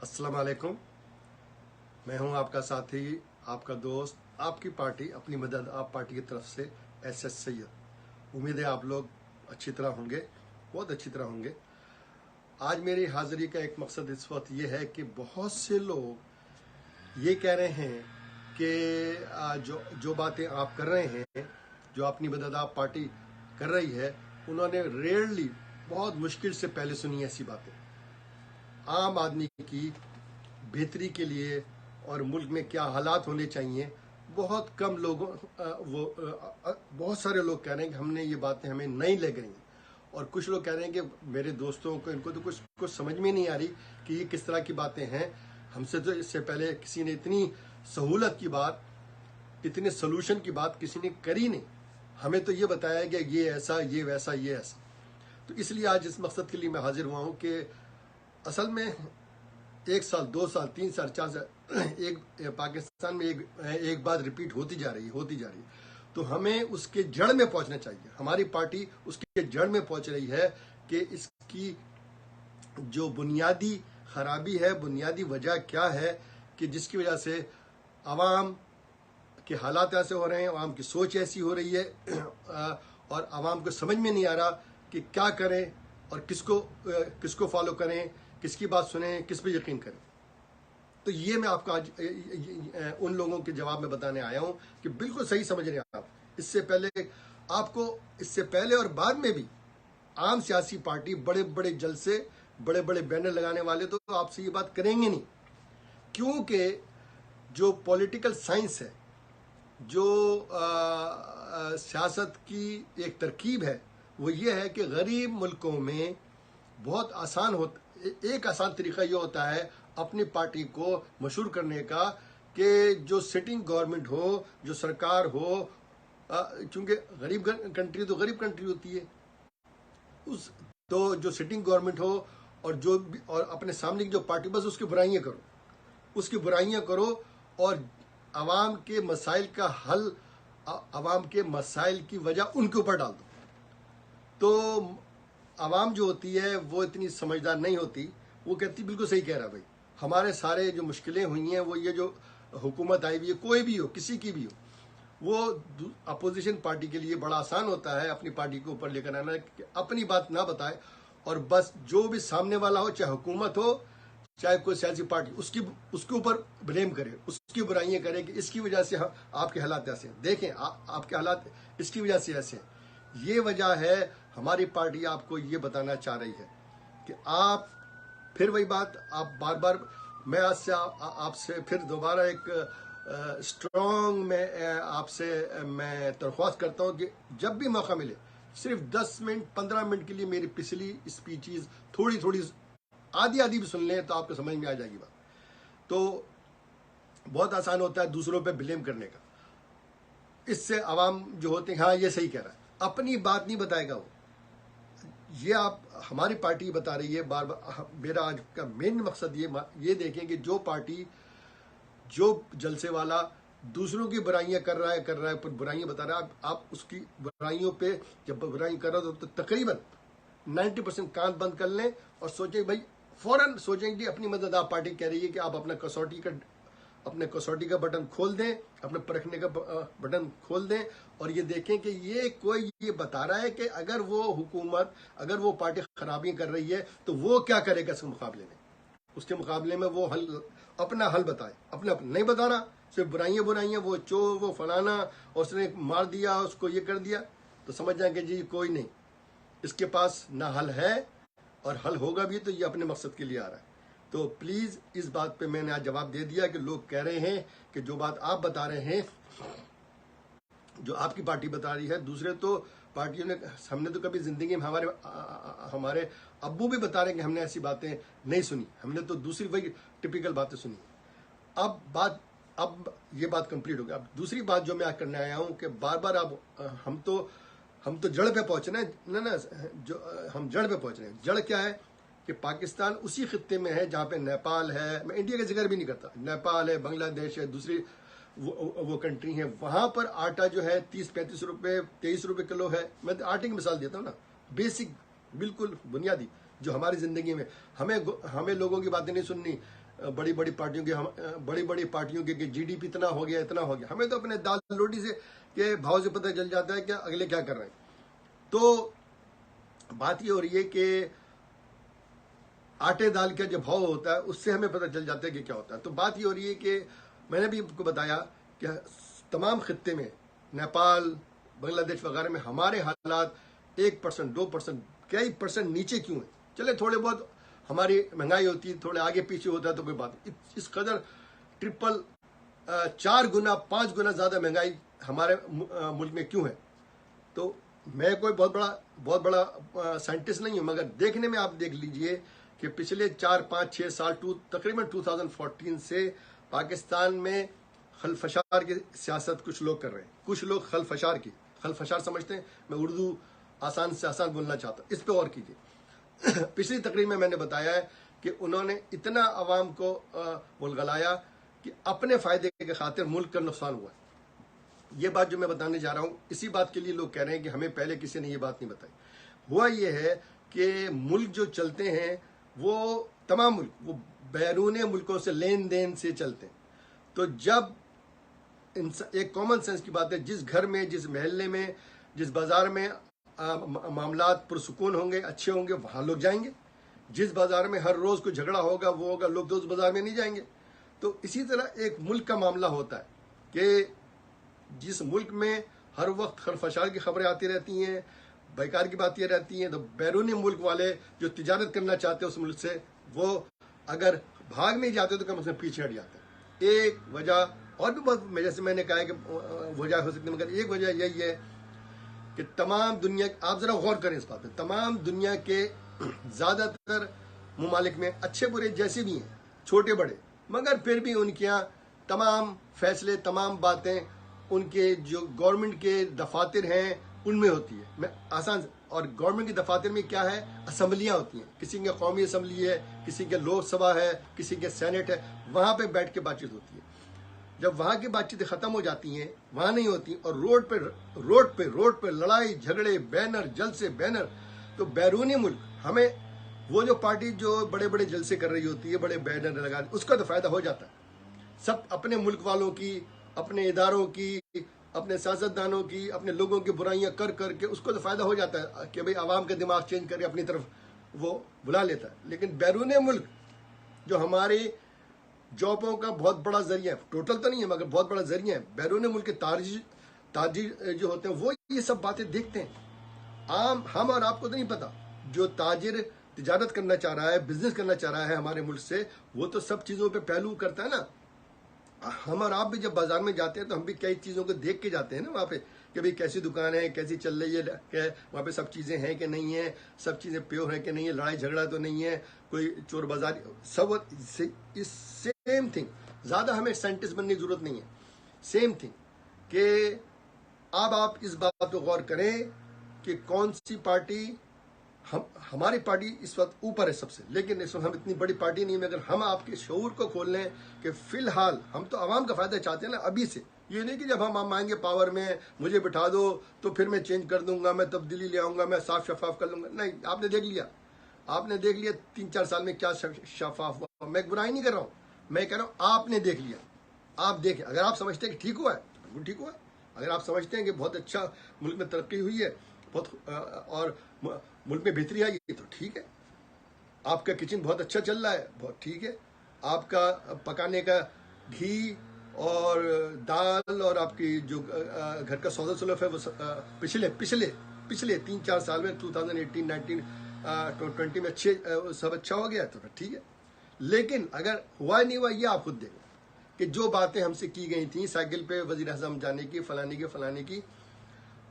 अस्सलाम वालेकुम। मैं हूं आपका साथी, आपका दोस्त, आपकी पार्टी अपनी मदद आप पार्टी की तरफ से एसएस सैयद। उम्मीद है आप लोग अच्छी तरह होंगे, बहुत अच्छी तरह होंगे। आज मेरी हाजिरी का एक मकसद इस वक्त ये है कि बहुत से लोग ये कह रहे हैं कि जो जो बातें आप कर रहे हैं, जो अपनी मदद आप पार्टी कर रही है, उन्होंने रेयरली, बहुत मुश्किल से पहले सुनी ऐसी बातें। आम आदमी की बेहतरी के लिए और मुल्क में क्या हालात होने चाहिए, बहुत कम लोगों बहुत सारे लोग कह रहे हैं कि हमने ये बातें हमें नहीं लग रही हैं। और कुछ लोग कह रहे हैं कि मेरे दोस्तों को, इनको तो कुछ समझ में नहीं आ रही कि ये किस तरह की बातें हैं। हमसे तो इससे पहले किसी ने इतनी सहूलत की बात, इतने सोल्यूशन की बात किसी ने करी नहीं। हमें तो ये बताया कि ये ऐसा, ये वैसा, ये ऐसा। तो इसलिए आज इस मकसद के लिए मैं हाजिर हुआ हूँ कि असल में 1 साल, 2 साल, 3 साल, 4 साल एक पाकिस्तान में एक बात रिपीट होती जा रही है। तो हमें उसके जड़ में पहुंचना चाहिए। हमारी पार्टी उसके जड़ में पहुंच रही है कि इसकी जो बुनियादी खराबी है, बुनियादी वजह क्या है कि जिसकी वजह से आवाम के हालात ऐसे हो रहे हैं, आवाम की सोच ऐसी हो रही है और आवाम को समझ में नहीं आ रहा कि क्या करें और किसको फॉलो करें, किसकी बात सुने, किस पे यकीन करें। तो ये मैं आपको आज उन लोगों के जवाब में बताने आया हूं कि बिल्कुल सही समझ रहे हैं आप। इससे पहले और बाद में भी आम सियासी पार्टी, बड़े बड़े जलसे, बड़े बड़े बैनर लगाने वाले तो आपसे ये बात करेंगे नहीं, क्योंकि जो पॉलिटिकल साइंस है, जो सियासत की एक तरकीब है, वो ये है कि गरीब मुल्कों में बहुत आसान एक आसान तरीका ये होता है अपनी पार्टी को मशहूर करने का कि जो सिटिंग गवर्नमेंट हो, जो सरकार हो, चूंकि गरीब कंट्री तो गरीब कंट्री होती है, तो जो सिटिंग गवर्नमेंट हो और अपने सामने की जो पार्टी, बस उसकी बुराइयां करो और आवाम के मसाइल का हल, आवाम के मसाइल की वजह उनके ऊपर डाल दो। तो आवाम जो होती है वो इतनी समझदार नहीं होती। वो कहती बिल्कुल सही कह रहा भाई, हमारे सारे जो मुश्किलें हुई हैं, वो ये जो हुकूमत आई हुई है, कोई भी हो, किसी की भी हो, वो अपोजिशन पार्टी के लिए बड़ा आसान होता है अपनी पार्टी को ऊपर लेकर आना, अपनी बात ना बताए और बस जो भी सामने वाला हो, चाहे हुकूमत हो, चाहे कोई सियासी पार्टी, उसके ऊपर ब्लेम करे, उसकी बुराइयां करे कि इसकी वजह से आपके हालात ऐसे हैं, देखें आपके हालात इसकी वजह से ऐसे हैं। ये वजह है। हमारी पार्टी आपको ये बताना चाह रही है कि आप फिर वही बात, आप बार बार, मैं आपसे फिर दोबारा एक स्ट्रॉन्ग में आपसे मैं दरख्वास्त करता हूं कि जब भी मौका मिले, सिर्फ 10 मिनट 15 मिनट के लिए मेरी पिछली स्पीचेस थोड़ी आधी भी सुन लें तो आपको समझ में आ जाएगी बात। तो बहुत आसान होता है दूसरों पे ब्लेम करने का। इससे आवाम जो होते हैं, हाँ ये सही कह रहा है, अपनी बात नहीं बताएगा वो। ये आप, हमारी पार्टी बता रही है बार बार। मेरा आज का मेन मकसद ये देखें कि जो पार्टी, जो जलसे वाला दूसरों की बुराइयां कर रहा है, पर बुराइयां बता रहा है, आप उसकी बुराइयों पे जब बुराई कर रहे हो तो तकरीबन 90% कान बंद कर लें और सोचें भाई, फौरन सोचें कि अपनी मदद आप पार्टी कह रही है कि आप अपने कसौटी का बटन खोल दें, अपने परखने का बटन खोल दें और ये देखें कि ये बता रहा है कि अगर वो हुकूमत, अगर वो पार्टी खराबियां कर रही है तो वो क्या करेगा उसके मुकाबले में वो अपना हल बताए। अपना नहीं बता रहा, सिर्फ बुराइयां, वो चोर, वो फलाना, और उसने मार दिया, उसको ये कर दिया, तो समझ जाएंगे जी कोई नहीं, इसके पास ना हल है और हल होगा भी तो ये अपने मकसद के लिए आ रहा है। तो प्लीज इस बात पे मैंने आज जवाब दे दिया कि लोग कह रहे हैं कि जो बात आप बता रहे हैं, जो आपकी पार्टी बता रही है, दूसरे तो पार्टियों ने, हमने तो कभी जिंदगी में, हमारे अब्बू भी बता रहे हैं कि हमने ऐसी बातें नहीं सुनी, हमने तो दूसरी वही टिपिकल बातें सुनी। अब ये बात कंप्लीट हो गई। अब दूसरी बात जो मैं आज करने आया हूं कि बार बार अब हम तो जड़ पे पहुंच रहे हैं ना, जो हम जड़ पे पहुंच रहे हैं। जड़ क्या है कि पाकिस्तान उसी खित्ते में है जहां पे नेपाल है, मैं इंडिया का जिक्र भी नहीं करता, नेपाल है, बांग्लादेश है, दूसरी वो कंट्री है, वहां पर आटा जो है 30-35 रुपए, 23 रुपए किलो है। मैं आटे की मिसाल देता हूँ ना, बेसिक, बिल्कुल बुनियादी, जो हमारी जिंदगी में हमें लोगों की बातें नहीं सुननी। बड़ी बड़ी पार्टियों के, हम बड़ी बड़ी पार्टियों के जीडीपी इतना हो गया, इतना हो गया। हमें तो अपने दाल रोटी से के भाव से पता चल जाता है कि अगले क्या कर रहे हैं। तो बात ये हो रही है कि आटे दाल का जो भाव होता है उससे हमें पता चल जाता है कि क्या होता है। तो बात ये हो रही है कि मैंने भी आपको बताया कि तमाम खित्ते में, नेपाल, बांग्लादेश वगैरह में हमारे हालात 1%, 2%, कई परसेंट नीचे क्यों है। चले थोड़े बहुत हमारी महंगाई होती है, थोड़े आगे पीछे होता है तो कोई बात नहीं। इस कदर ट्रिपल 4 गुना 5 गुना ज्यादा महंगाई हमारे मुल्क में क्यों है। तो मैं कोई बहुत बड़ा साइंटिस्ट नहीं हूं, मगर देखने में आप देख लीजिए कि पिछले 4, 5, 6 साल तकरीबन 2014 से पाकिस्तान में खलफशार की सियासत कुछ लोग कर रहे हैं। कुछ लोग खलफशार समझते हैं। मैं उर्दू आसान से आसान बोलना चाहता हूँ, इस पे और कीजिए। पिछली तकरीर में मैंने बताया है कि उन्होंने इतना अवाम को बुलगलाया कि अपने फायदे के खातिर मुल्क का नुकसान हुआ। ये बात जो मैं बताने जा रहा हूँ, इसी बात के लिए लोग कह रहे हैं कि हमें पहले किसी ने ये बात नहीं बताई। हुआ ये है कि मुल्क जो चलते हैं वो तमाम मुल्क वो बैरूनी मुल्कों से लेन देन से चलते हैं। तो जब एक कॉमन सेंस की बात है, जिस घर में, जिस महल्ले में, जिस बाजार में मामलात पुरसुकून होंगे, अच्छे होंगे, वहां लोग जाएंगे। जिस बाजार में हर रोज कोई झगड़ा होगा वो होगा, लोग तो उस बाजार में नहीं जाएंगे। तो इसी तरह एक मुल्क का मामला होता है कि जिस मुल्क में हर वक्त खरफशार की खबरें आती रहती हैं, बेकार की बातें रहती हैं, तो बैरूनी मुल्क वाले जो तिजारत करना चाहते हैं उस मुल्क से, वो अगर भाग नहीं जाते तो कम से कम पीछे हट जाते हैं। एक वजह और भी बहुत, जैसे मैंने कहा है कि वजह हो सकती है, मगर एक वजह यही है कि तमाम दुनिया, आप जरा गौर करें इस बात पे, तमाम दुनिया के ज्यादातर मुमालिक में अच्छे बुरे जैसे भी हैं, छोटे बड़े, मगर फिर भी उनके यहाँ तमाम फैसले, तमाम बातें उनके जो गवर्नमेंट के दफातर हैं उनमें होती है। मैं आसान, और गवर्नमेंट के दफातर में क्या है, असम्बलियां होती हैं। किसी के कौमी असम्बली है, किसी के लोकसभा है, किसी के सेनेट है, वहां पे बैठ के बातचीत होती है। जब वहां की बातचीतें खत्म हो जाती हैं, वहां नहीं होती, और रोड पे लड़ाई झगड़े, बैनर, जलसे बैनर। तो बैरूनी मुल्क, हमें वो जो पार्टी जो बड़े बड़े जलसे कर रही होती है, बड़े बैनर लगा, उसका तो फायदा हो जाता है। सब अपने मुल्क वालों की, अपने इदारों की, अपने सियासतदानों की, अपने लोगों की बुराइयां कर करके उसको तो फायदा हो जाता है कि भाई आवाम का दिमाग चेंज करके अपनी तरफ वो बुला लेता है। लेकिन बैरूनी मुल्क जो हमारे जॉबों का बहुत बड़ा जरिया है, टोटल तो नहीं है मगर बहुत बड़ा जरिया है, बैरूनी मुल्क के ताजिर जो होते हैं वो ये सब बातें देखते हैं। हम और आपको तो नहीं पता। जो ताजिर तिजारत करना चाह रहा है, बिजनेस करना चाह रहा है हमारे मुल्क से, वो तो सब चीजों पे पहलू करता है ना। हम और आप भी जब बाजार में जाते हैं तो हम भी कई चीजों को देख के जाते हैं ना वहाँ पे, कि भाई कैसी दुकान है, कैसी चल रही है, क्या वहाँ पे सब चीजें हैं कि नहीं है, सब चीजें प्योर है कि नहीं है, लड़ाई झगड़ा तो नहीं है, कोई चोर बाजार, सब इस सेम थिंग। ज्यादा हमें साइंटिस्ट बनने की जरूरत नहीं है, सेम थिंग। कि अब आप इस बात पर गौर करें कि कौन सी पार्टी, हमारी पार्टी इस वक्त ऊपर है सबसे, लेकिन इस वक्त हम इतनी बड़ी पार्टी नहीं है। मगर हम आपके शऊर को खोल लें कि फिलहाल हम तो आवाम का फायदा चाहते हैं ना अभी से। ये नहीं कि जब हम आएंगे पावर में, मुझे बिठा दो तो फिर मैं चेंज कर दूंगा, मैं तब्दीली ले आऊंगा, मैं साफ शफाफ कर लूंगा। नहीं, आपने देख लिया 3-4 साल में क्या शफाफ हुआ। मैं बुराई नहीं कर रहा हूँ, मैं कह रहा हूँ आपने देख लिया। आप देखें, अगर आप समझते हैं कि ठीक हुआ है तो बिल्कुल ठीक हुआ है। अगर आप समझते हैं कि बहुत अच्छा मुल्क में तरक्की हुई है, बहुत और मुल्क में बेहतरी आई है, तो ठीक है। आपका किचन बहुत अच्छा चल रहा है, बहुत ठीक है। आपका पकाने का घी और दाल और आपकी जो घर का सौदा सुलभ है वो पिछले 3-4 साल में 2018, 19, 20 में अच्छे सब अच्छा हो गया, तो ठीक है। लेकिन अगर हुआ नहीं हुआ, ये आप खुद देखो कि जो बातें हमसे की गई थी साइकिल पे वजीर आजम जाने की, फलाने की,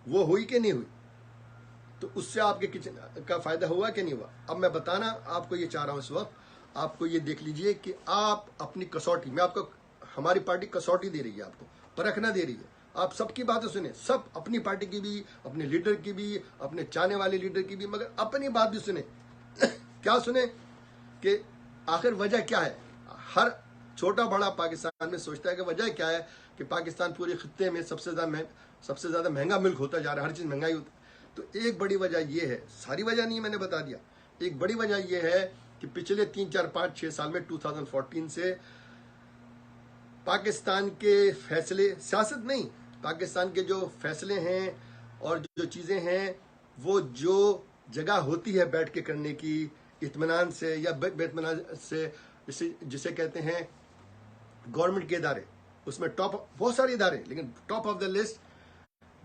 वो हुई कि नहीं हुई, तो उससे आपके किचन का फायदा हुआ कि नहीं हुआ। अब मैं बताना आपको ये चाह रहा हूं इस वक्त, आपको ये देख लीजिए कि आप अपनी कसौटी में, आपको हमारी पार्टी कसौटी दे रही है, आपको परखना दे रही है। आप सबकी बातें सुने, सब, अपनी पार्टी की भी, अपने लीडर की भी, अपने चाहने वाले लीडर की भी, मगर अपनी बात भी सुने। क्या सुने कि आखिर वजह क्या है। हर छोटा बड़ा पाकिस्तान में सोचता है कि वजह क्या है कि पाकिस्तान पूरे खित्ते में सबसे ज्यादा महंगा मुल्क होता जा रहा है, हर चीज महंगाई होती। तो एक बड़ी वजह यह है, सारी वजह नहीं मैंने बता दिया, एक बड़ी वजह यह है कि पिछले 3, 4, 5, 6 साल में 2014 से पाकिस्तान के फैसले, सियासत नहीं, पाकिस्तान के जो फैसले हैं और जो चीज़ें हैं, वो जो जगह होती है बैठ के करने की इत्मीनान से या बेइत्मीनान से, जिसे कहते हैं गवर्नमेंट के इदारे, उसमें टॉप बहुत सारे इदारे, लेकिन टॉप ऑफ द लिस्ट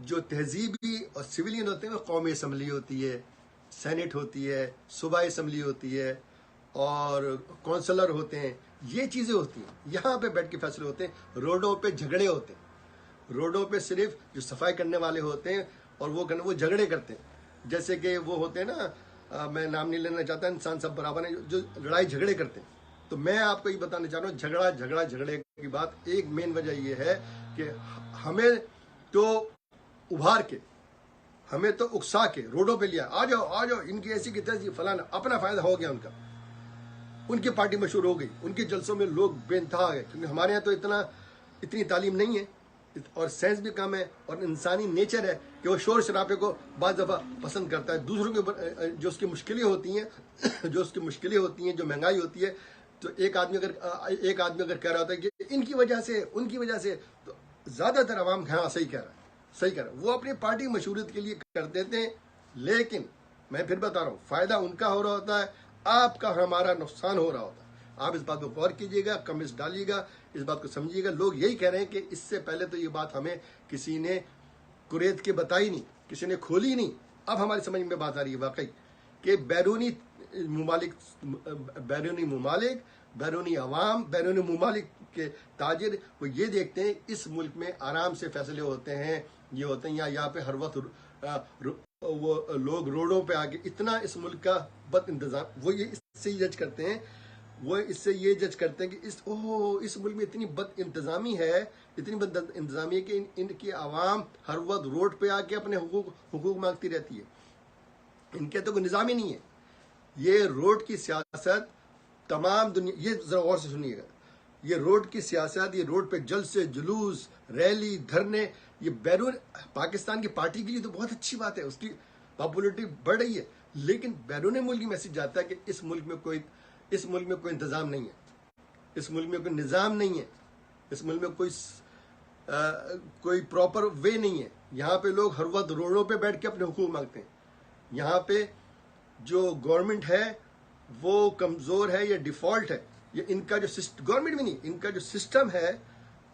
जो तहजीबी और सिविलियन होते हैं वो कौमी असम्बली होती है, सेनेट होती है, सूबाई असम्बली होती है और कौंसलर होते हैं, ये चीज़ें होती हैं। यहाँ पे बैठ के फैसले होते हैं। रोडों पे झगड़े होते हैं, रोडों पे सिर्फ जो सफाई करने वाले होते हैं और वो झगड़े करते हैं। जैसे कि वो होते हैं ना, मैं नाम नहीं लेना चाहता, इंसान सब बराबर हैं, जो लड़ाई झगड़े करते हैं। तो मैं आपको ये बताना चाह रहा हूँ, झगड़े की बात एक मेन वजह ये है कि हमें तो उभार के, हमें तो उकसा के रोडों पे लिया, आ जाओ इनकी ऐसी की तैसी फलाना, अपना फायदा हो गया उनका, उनकी पार्टी मशहूर हो गई, उनके जलसों में लोग बेइंतहा गए। क्योंकि हमारे यहाँ तो इतनी तालीम नहीं है और सेंस भी कम है और इंसानी नेचर है कि वो शोर शराबे को बाज़ दफ़ा पसंद करता है। दूसरों के जो उसकी मुश्किलें होती हैं, जो महंगाई होती है, तो एक आदमी अगर कह रहा होता है कि इनकी वजह से, उनकी वजह से, तो ज़्यादातर आवाम हाँ सही कह रहा है, वो अपनी पार्टी मशहूरियत के लिए कर देते हैं। लेकिन मैं फिर बता रहा हूँ, फायदा उनका हो रहा होता है, आपका हमारा नुकसान हो रहा होता है। आप इस बात को गौर कीजिएगा, कमेंट्स डालिएगा, इस बात को समझिएगा। लोग यही कह रहे हैं कि इससे पहले तो ये बात हमें किसी ने कुरेद के बताई नहीं, किसी ने खोली नहीं। अब हमारी समझ में बात आ रही है वाकई कि बैरूनी ममालिक के ताजिर वो ये देखते हैं इस मुल्क में आराम से फैसले होते हैं, ये होते हैं, या यहाँ पे हर वक्त वो लोग रोडों पे आके इतना इस मुल्क का बद इंतजाम, वो ये इससे जज करते हैं, कि इस मुल्क में इतनी बद इंतजामी है, कि इनकी आवाम हर वक्त रोड पे आके अपने हुकूक मांगती रहती है। इनके तो कोई निज़ाम ही नहीं है। ये रोड की सियासत तमाम दुनिया, ये जरा गौर से सुनिएगा, ये रोड की सियासत, ये रोड पे जलसे, जुलूस, रैली, धरने, ये बैरून पाकिस्तान की पार्टी के लिए तो बहुत अच्छी बात है, उसकी पॉपुलरिटी बढ़ रही है। लेकिन बैरून मुल्क की मैसेज जाता है कि इस मुल्क में कोई इंतजाम नहीं है, इस मुल्क में कोई निज़ाम नहीं है, इस मुल्क में कोई प्रॉपर वे नहीं है। यहाँ पे लोग हर वक्त रोडों पे बैठ के अपने हुकूक मांगते हैं। यहाँ पे जो गवर्नमेंट है वो कमज़ोर है, ये डिफ़ॉल्ट है, ये इनका जो गवर्नमेंट भी नहीं, इनका जो सिस्टम है,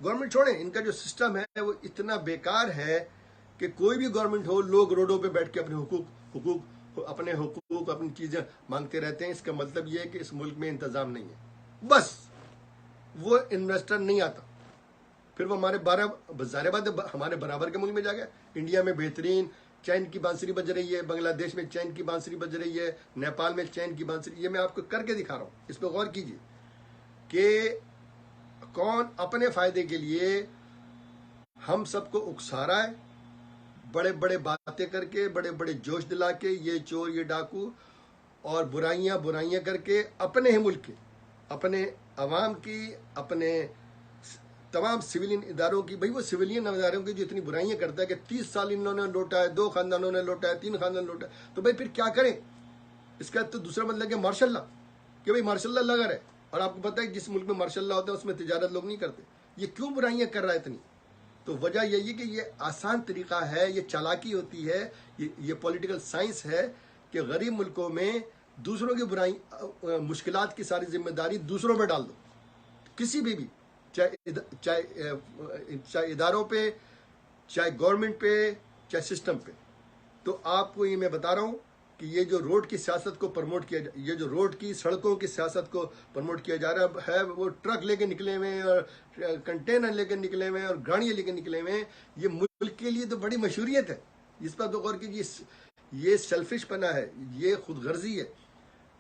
गवर्नमेंट छोड़ें, इनका जो सिस्टम है वो इतना बेकार है कि कोई भी गवर्नमेंट हो, लोग रोडों पे बैठ के अपने हुकूक अपनी चीज़ें मांगते रहते हैं। इसका मतलब ये है कि इस मुल्क में इंतज़ाम नहीं है। बस वो इन्वेस्टर नहीं आता, फिर वो हमारे हमारे बराबर के मुल्क में जा गया। इंडिया में बेहतरीन चैन की बांसुरी बज रही है, बांग्लादेश में चैन की बांसुरी बज रही है, नेपाल में चैन की बांसुरी, ये मैं आपको करके दिखा रहा हूँ। इस पर गौर कीजिए कि कौन अपने फायदे के लिए हम सबको उकसा रहा है, बड़े बड़े बातें करके, बड़े बड़े जोश दिला के, ये चोर, ये डाकू, और बुराइयां करके अपने ही मुल्क के, अपने अवाम की, अपने तमाम सिविलियन इदारों की। भाई वो सिविलियन इदारों की जो इतनी बुराइयां करता है कि 30 साल इन्होंने लौटा है, 2 खानदानों ने लौटा है, 3 खानदान लौटा है, तो भाई फिर क्या करें? इसका तो दूसरा मतलब है मार्शल लॉ, कि भाई मार्शल लॉ लगा रहे। और आपको पता है जिस मुल्क में मार्शल लॉ होता है उसमें तिजारत लोग नहीं करते। ये क्यों बुराइयां कर रहा है इतनी? तो वजह यही है कि ये आसान तरीका है, ये चालाकी होती है, ये पॉलिटिकल साइंस है कि गरीब मुल्कों में दूसरों की बुराई, मुश्किलात की सारी जिम्मेदारी दूसरों पे डाल दो, किसी भी चाहे इदारों पे, चाहे गवर्नमेंट पे, चाहे सिस्टम पे। तो आपको ये मैं बता रहा हूँ कि ये जो रोड की सियासत को प्रमोट किया, ये जो रोड की सड़कों की सियासत को प्रमोट किया जा रहा है, वो ट्रक लेके निकले हुए हैं और कंटेनर लेकर निकले हुए हैं और गाड़ियाँ लेकर निकले हुए हैं। ये मुल्क के लिए तो बड़ी मशहूरियत है, इस पर तो गौर कीजिए। ये सेल्फिश पना है, ये खुद गर्जी है।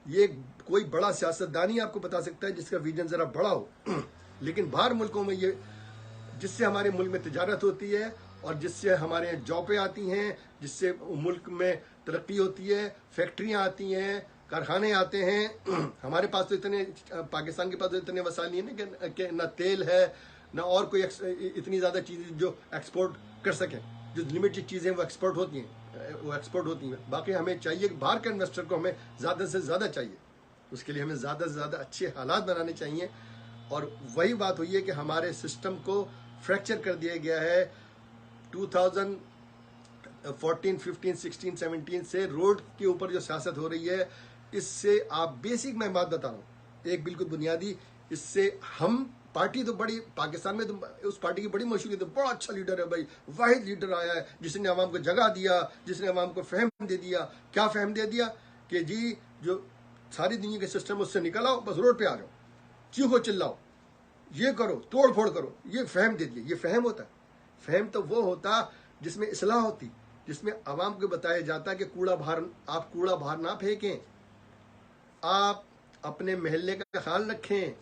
ये कोई बड़ा सियासतदान ही आपको बता सकता है जिसका विजन जरा बड़ा हो। लेकिन बाहर मुल्कों में ये, जिससे हमारे मुल्क में तिजारत होती है और जिससे हमारे यहाँ जॉबें आती हैं, जिससे मुल्क में तरक्की होती है, फैक्ट्रियाँ आती हैं, कारखाने आते हैं। हमारे पास तो पाकिस्तान के पास तो इतने वसाइल नहीं है कि ना तेल है, ना और कोई इतनी ज़्यादा चीज़ें जो एक्सपोर्ट कर सकें। जो लिमिटेड चीज़ें वो एक्सपोर्ट होती हैं। बाकी हमें चाहिए, बाहर के इन्वेस्टर को हमें ज़्यादा से ज़्यादा चाहिए। उसके लिए हमें ज़्यादा से ज़्यादा अच्छे हालात बनाने चाहिए। और वही बात हुई है कि हमारे सिस्टम को फ्रैक्चर कर दिया गया है 2014, 15, 16, 17 से। रोड के ऊपर जो सियासत हो रही है, इससे आप बेसिक मैं बात बता रहा हूँ, एक बिल्कुल बुनियादी, इससे हम पार्टी तो बड़ी पाकिस्तान में तो उस पार्टी की बड़ी मशहूरी, तो बड़ा अच्छा लीडर है भाई, वाहिद लीडर आया है जिसने अवाम को जगह दिया, जिसने अवाम को फहम दे दिया। क्या फहम दे दिया कि जी जो सारी दुनिया के सिस्टम उससे निकल आओ, बस रोड पे आ जाओ, चीखो चिल्लाओ, ये करो, तोड़ फोड़ करो, ये फहम दे दिया। ये फहम होता है? फहम तो वो होता जिसमें इस्लाह होती, जिसमें अवाम को बताया जाता कि आप कूड़ा बाहर ना फेंकें, आप अपने महल्ले का ख्याल रखें,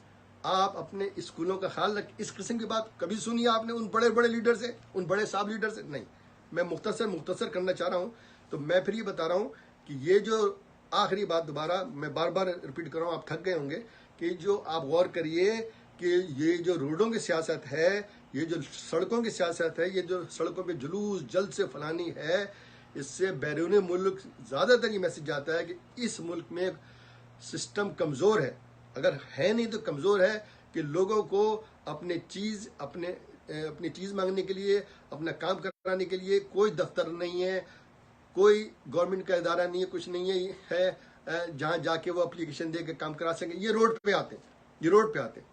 आप अपने स्कूलों का ख्याल रखें। इस किस्म की बात कभी सुनी आपने उन बड़े बड़े लीडर से, उन बड़े साहब लीडर से? नहीं। मैं मुख्तसर करना चाह रहा हूं, तो मैं फिर ये बता रहा हूं कि ये जो आखिरी बात, दोबारा मैं बार बार रिपीट कर रहा हूं, आप थक गए होंगे, कि जो आप गौर करिए कि ये जो रोडों की सियासत है, ये जो सड़कों की सियासत है, ये जो सड़कों पे जुलूस जल्द से फलानी है, इससे बैरून मुल्क ज़्यादातर ये मैसेज जाता है कि इस मुल्क में सिस्टम कमज़ोर है। अगर है नहीं तो कमज़ोर है, कि लोगों को अपनी चीज़ मांगने के लिए, अपना काम कराने के लिए कोई दफ्तर नहीं है, कोई गवर्नमेंट का इदारा नहीं है, कुछ नहीं है जहाँ जाके वो एप्लीकेशन दे के काम करा सकें। ये रोड पे आते हैं, ये रोड पे आते हैं।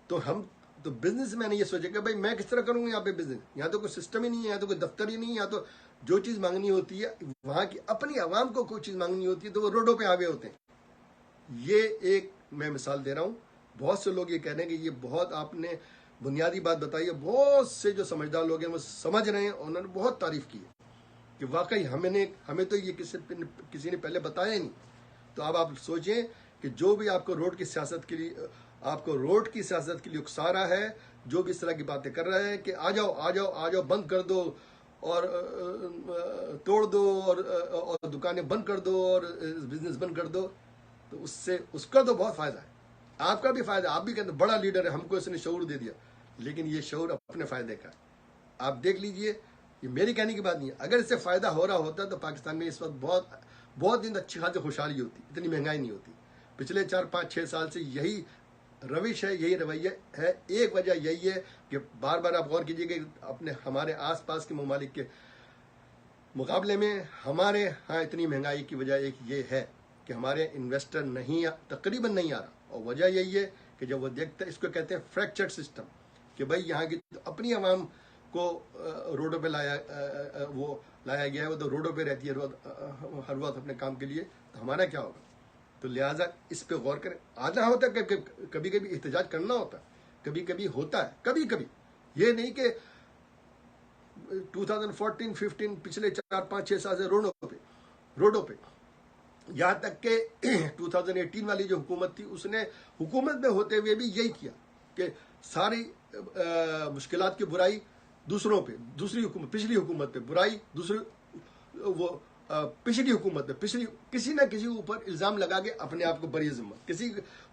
तो हम तो बिजनेस मैंने ये सोचा कि भाई मैं किस तरह करूंगा यहाँ पे बिजनेस? यहाँ तो कोई सिस्टम ही नहीं है, यहाँ तो कोई दफ्तर ही नहीं है, यहाँ तो जो चीज़ मांगनी होती है वहाँ की अपनी आवाम को कोई चीज़ मांगनी होती है तो वो रोडों पे आवे होते हैं। ये एक मैं मिसाल दे रहा हूँ। बहुत से लोग ये कह रहे हैं कि ये बहुत आपने बुनियादी बात बताई है। बहुत से जो समझदार लोग हैं वो समझ रहे हैं, उन्होंने बहुत तारीफ की है कि वाकई हमें तो ये किसी ने पहले बताया ही नहीं। तो अब आप सोचें कि जो भी आपको रोड की सियासत के लिए उकसा रहा है, जो भी इस तरह की बातें कर रहा है कि आ जाओ, बंद कर दो और तोड़ दो और दुकानें बंद कर दो और बिजनेस बंद कर दो, तो उसका तो बहुत फायदा है, आपका भी फायदा। आप भी कहते बड़ा लीडर है, हमको इसने शऊर दे दिया, लेकिन ये शऊर अपने फायदे का है। आप देख लीजिए, ये मेरी कहने की बात नहीं है। अगर इससे फायदा हो रहा होता तो पाकिस्तान में इस वक्त बहुत दिन अच्छी खासी खुशहाली होती, इतनी महंगाई नहीं होती। पिछले 4, 5, 6 साल से यही रविश है, यही रवैया है। एक वजह यही है कि बार बार आप गौर कीजिएगा, हमारे आसपास के ममालिक के मुकाबले में हमारे यहाँ इतनी महंगाई की वजह एक ये है कि हमारे इन्वेस्टर तकरीबन नहीं आ रहा। और वजह यही है कि जब वो देखते हैं, इसको कहते हैं फ्रैक्चर्ड सिस्टम, कि भाई यहाँ की अपनी आवाम को रोडों पे लाया गया है, वो तो रोडों पे रहती है हर वक्त अपने काम के लिए, तो हमारा क्या होगा? तो लिहाजा इस पे गौर करें। आना होता है, कभी कभी एहतजाज करना होता है, कभी कभी होता है, कभी कभी। ये नहीं कि 2014, 15 पिछले 4, 5, 6 साल से रोडों पे यहाँ तक के 2018 वाली जो हुकूमत थी, उसने हुकूमत में होते हुए भी यही किया कि सारी मुश्किलात की बुराई दूसरों पे, पिछली हुकूमत पे बुराई, पिछली हुकूमत पे किसी न किसी ऊपर इल्जाम लगा के अपने आप को बरी जिम्मत, किसी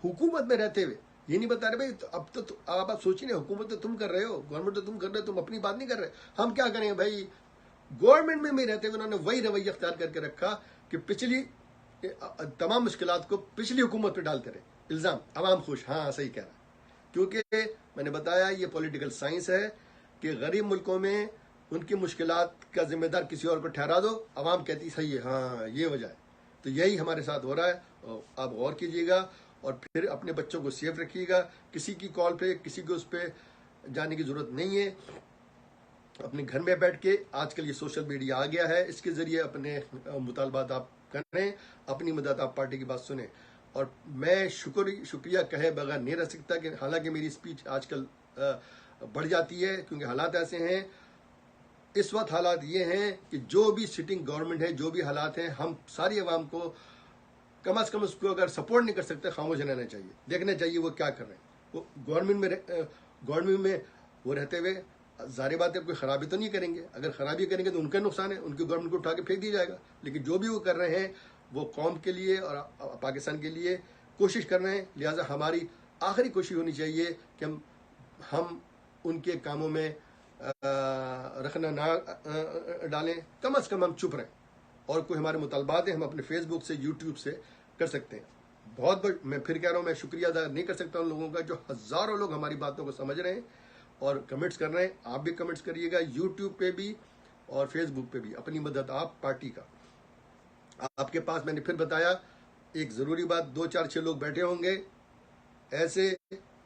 हुकूमत में रहते हुए ये नहीं बता रहे भाई तो अब तो आप सोचिए, हुकूमत तो तुम कर रहे हो, गवर्नमेंट तो तुम कर रहे हो, तुम अपनी बात नहीं कर रहे। हम क्या करेंगे भाई? गवर्नमेंट में रहते हुए उन्होंने वही रवैया अख्तियार करके रखा कि पिछली तमाम मुश्किलात को पिछली हुकूमत पे डालते रहे इल्जाम। अवाम खुश, हाँ सही कह रहा है, क्योंकि मैंने बताया ये पॉलिटिकल साइंस है कि गरीब मुल्कों में उनकी मुश्किलात का जिम्मेदार किसी और को ठहरा दो, अवाम कहती सही है, हाँ ये वजह है। तो यही हमारे साथ हो रहा है। आप गौर कीजिएगा और फिर अपने बच्चों को सेफ रखिएगा। किसी की कॉल पे, किसी को उस पर जाने की जरूरत नहीं है। अपने घर में बैठ के, आजकल ये सोशल मीडिया आ गया है, इसके जरिए अपने मुतालबात आप करें, अपनी मदद आप पार्टी की बात सुने। और मैं शुक्रिया कहे बगैर नहीं रह सकता कि हालांकि मेरी स्पीच आजकल बढ़ जाती है, क्योंकि हालात ऐसे हैं। इस वक्त हालात ये हैं कि जो भी सिटिंग गवर्नमेंट है, जो भी हालात हैं, हम सारी आवाम को कम से कम उसको अगर सपोर्ट नहीं कर सकते, खामोश रहना चाहिए, देखना चाहिए वो क्या कर रहे हैं। वो गवर्नमेंट में वो रहते हुए जारी बात है, कोई खराबी तो नहीं करेंगे। अगर खराबी करेंगे तो उनका नुकसान है, उनकी गवर्नमेंट को उठा के फेंक दिया जाएगा। लेकिन जो भी वो कर रहे हैं वो कौम के लिए और पाकिस्तान के लिए कोशिश कर रहे हैं। लिहाजा हमारी आखिरी कोशिश होनी चाहिए कि हम उनके कामों में रखना ना डालें, कम से कम हम चुप रहें। और कोई हमारे मुतालबात हैं, हम अपने फेसबुक से, यूट्यूब से कर सकते हैं। बहुत मैं फिर कह रहा हूँ, मैं शुक्रिया अदा नहीं कर सकता उन लोगों का जो हजारों लोग हमारी बातों को समझ रहे हैं और कमेंट्स कर रहे हैं। आप भी कमेंट्स करिएगा, यूट्यूब पे भी और फेसबुक पे भी। अपनी मदद आप पार्टी का, आपके पास मैंने फिर बताया एक जरूरी बात, 2 4 6 लोग बैठे होंगे ऐसे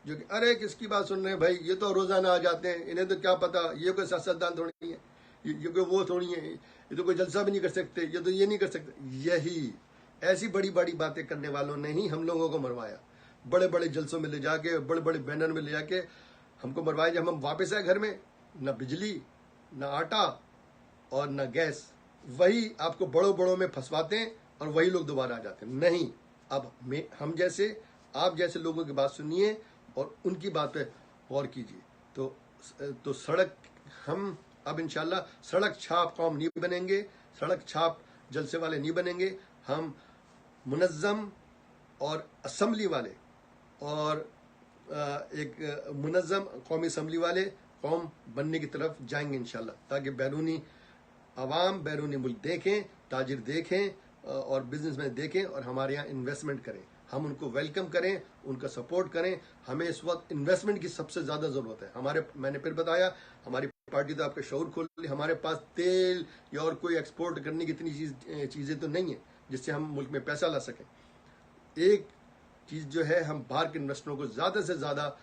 जो कि अरे किसकी बात सुन रहे हैं भाई, ये तो रोजाना आ जाते हैं, इन्हें तो क्या पता, ये कोई सियासतदान थोड़ी है, ये कोई वो थोड़ी है, ये तो कोई जलसा भी नहीं कर सकते, ये तो ये नहीं कर सकते। यही ऐसी बड़ी बड़ी बातें करने वालों ने ही हम लोगों को मरवाया, बड़े बड़े जलसों में ले जाके, बड़े बड़े बैनर में ले जाके हमको मरवाया। जब हम वापस आए घर में, न बिजली, न आटा और न गैस, वही आपको बड़ों बड़ों में फंसवाते हैं और वही लोग दोबारा आ जाते हैं। नहीं, अब हम जैसे, आप जैसे लोगों की बात सुनिए और उनकी बात पे गौर कीजिए। तो सड़क, हम अब इंशाल्लाह सड़क छाप कौम नहीं बनेंगे, सड़क छाप जलसे वाले नहीं बनेंगे। हम मुनज़्ज़म और असम्बली वाले और एक मुनज़्ज़म कौमी असम्बली वाले कौम बनने की तरफ जाएंगे इंशाल्लाह, ताकि बैरूनी आवाम, बैरूनी मुल्क देखें, ताजिर देखें और बिजनेसमैन देखें और हमारे यहाँ इन्वेस्टमेंट करें। हम उनको वेलकम करें, उनका सपोर्ट करें। हमें इस वक्त इन्वेस्टमेंट की सबसे ज्यादा जरूरत है। मैंने फिर बताया, हमारी पार्टी तो आपका शऊर खोल ली, हमारे पास तेल या और कोई एक्सपोर्ट करने की इतनी चीजें तो नहीं है जिससे हम मुल्क में पैसा ला सकें। एक चीज जो है, हम बाहर के इन्वेस्टरों को ज्यादा से ज्यादा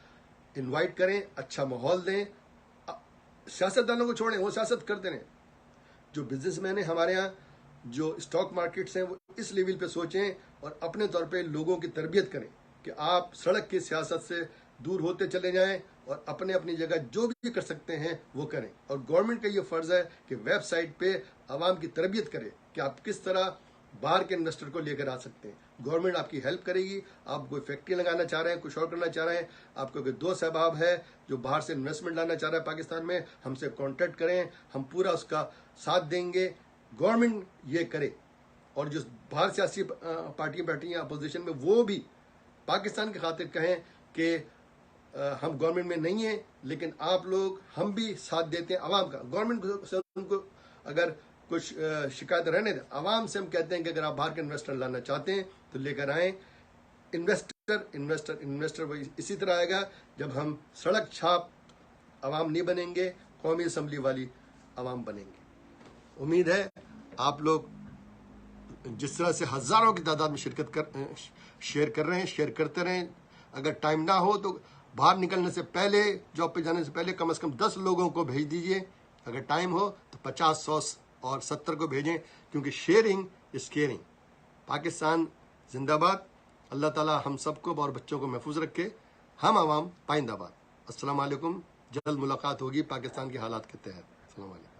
इन्वाइट करें, अच्छा माहौल दें। सियासतदानों को छोड़ें, वो सियासत करते रहें। जो बिजनेसमैन है हमारे यहाँ, जो स्टॉक मार्केट्स हैं, वो इस लेवल पे सोचें और अपने तौर पे लोगों की तरबियत करें कि आप सड़क की सियासत से दूर होते चले जाएं और अपने अपनी जगह जो भी कर सकते हैं वो करें। और गवर्नमेंट का ये फर्ज है कि वेबसाइट पे आवाम की तरबियत करे कि आप किस तरह बाहर के इन्वेस्टर को लेकर आ सकते हैं। गवर्नमेंट आपकी हेल्प करेगी। आप कोई फैक्ट्री लगाना चाह रहे हैं, कुछ और करना चाह रहे हैं, आपको कोई दोस्त अहबाब है जो बाहर से इन्वेस्टमेंट लाना चाह रहा है पाकिस्तान में, हमसे कॉन्टेक्ट करें, हम पूरा उसका साथ देंगे। गवर्नमेंट ये करे और जो बाहर सियासी पार्टियां बैठी हैं अपोजिशन में, वो भी पाकिस्तान की खातिर कहें कि हम गवर्नमेंट में नहीं है, लेकिन आप लोग, हम भी साथ देते हैं आवाम का। गवर्नमेंट से उनको अगर कुछ शिकायत रहने दें, आवाम से हम कहते हैं कि अगर आप बाहर के इन्वेस्टर लाना चाहते हैं तो लेकर आए। इन्वेस्टर वो इसी तरह आएगा जब हम सड़क छाप आवाम नहीं बनेंगे, कौमी असम्बली वाली आवाम बनेंगे। उम्मीद है आप लोग जिस तरह से हजारों की तादाद में शेयर कर रहे हैं, शेयर करते रहें। अगर टाइम ना हो तो बाहर निकलने से पहले, जॉब पे जाने से पहले कम से कम 10 लोगों को भेज दीजिए। अगर टाइम हो तो 50, 100 और 70 को भेजें, क्योंकि शेयरिंग इज केयरिंग। पाकिस्तान जिंदाबाद। अल्लाह ताला हम सबको और बच्चों को महफूज रखे। हम आवाम पाइंदाबाद। अस्सलाम वालेकुम। जल्द मुलाकात होगी पाकिस्तान के हालात के तहत। अस्सलाम वालेकुम।